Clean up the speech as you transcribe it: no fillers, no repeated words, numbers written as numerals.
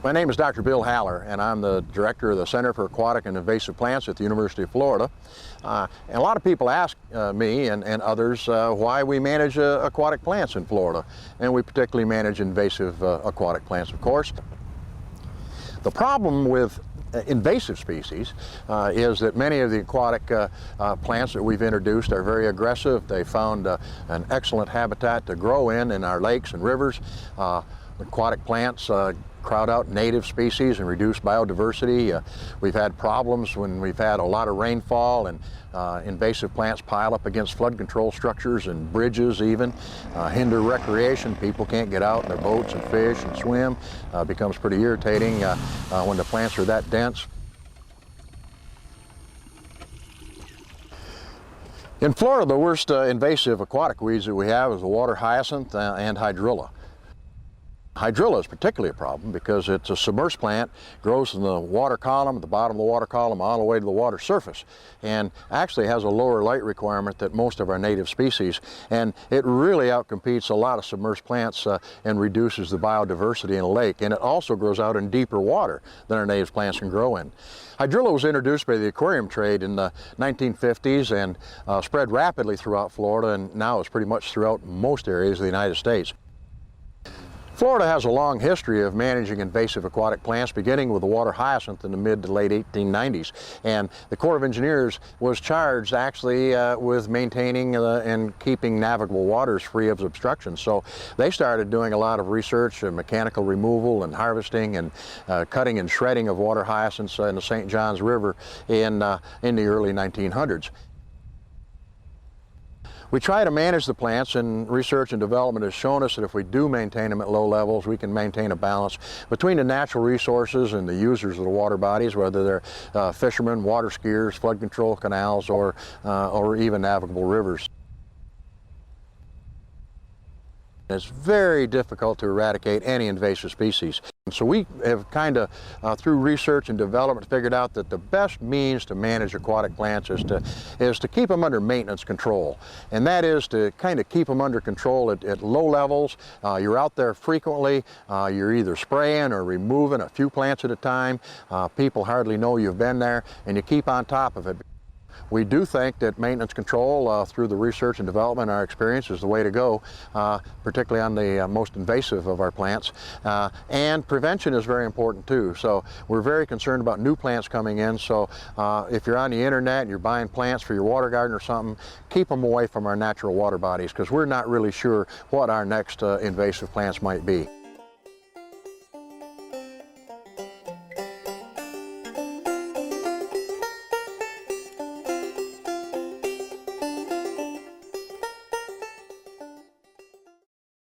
My name is Dr. Bill Haller, and I'm the director of the Center for Aquatic and Invasive Plants at the University of Florida. And a lot of people ask me and others why we manage aquatic plants in Florida, and we particularly manage invasive aquatic plants, of course. The problem with invasive species is that many of the aquatic plants that we've introduced are very aggressive. They found an excellent habitat to grow in our lakes and rivers. Aquatic plants crowd out native species and reduce biodiversity. We've had problems when we've had a lot of rainfall and invasive plants pile up against flood control structures and bridges even, hinder recreation. People can't get out in their boats and fish and swim. Becomes pretty irritating when the plants are that dense. In Florida, the worst invasive aquatic weeds that we have is the water hyacinth and hydrilla. Hydrilla is particularly a problem because it's a submerged plant, grows in the water column, at the bottom of the water column, all the way to the water surface, and actually has a lower light requirement than most of our native species, and it really outcompetes a lot of submerged plants and reduces the biodiversity in a lake, and it also grows out in deeper water than our native plants can grow in. Hydrilla was introduced by the aquarium trade in the 1950s and spread rapidly throughout Florida, and now is pretty much throughout most areas of the United States. Florida has a long history of managing invasive aquatic plants, beginning with the water hyacinth in the mid to late 1890s. And the Corps of Engineers was charged actually with maintaining and keeping navigable waters free of obstructions. So they started doing a lot of research and mechanical removal and harvesting and cutting and shredding of water hyacinths in the St. Johns River in the early 1900s. We try to manage the plants, and research and development has shown us that if we do maintain them at low levels, we can maintain a balance between the natural resources and the users of the water bodies, whether they're fishermen, water skiers, flood control canals, or even navigable rivers. It's very difficult to eradicate any invasive species. So we have kind of, through research and development, figured out that the best means to manage aquatic plants is to keep them under maintenance control. And that is to kind of keep them under control at low levels. You're out there frequently. You're either spraying or removing a few plants at a time. People hardly know you've been there, and you keep on top of it. We do think that maintenance control through the research and development, our experience, is the way to go, particularly on the most invasive of our plants. And prevention is very important too. So we're very concerned about new plants coming in. So if you're on the internet and you're buying plants for your water garden or something, keep them away from our natural water bodies, because we're not really sure what our next invasive plants might be.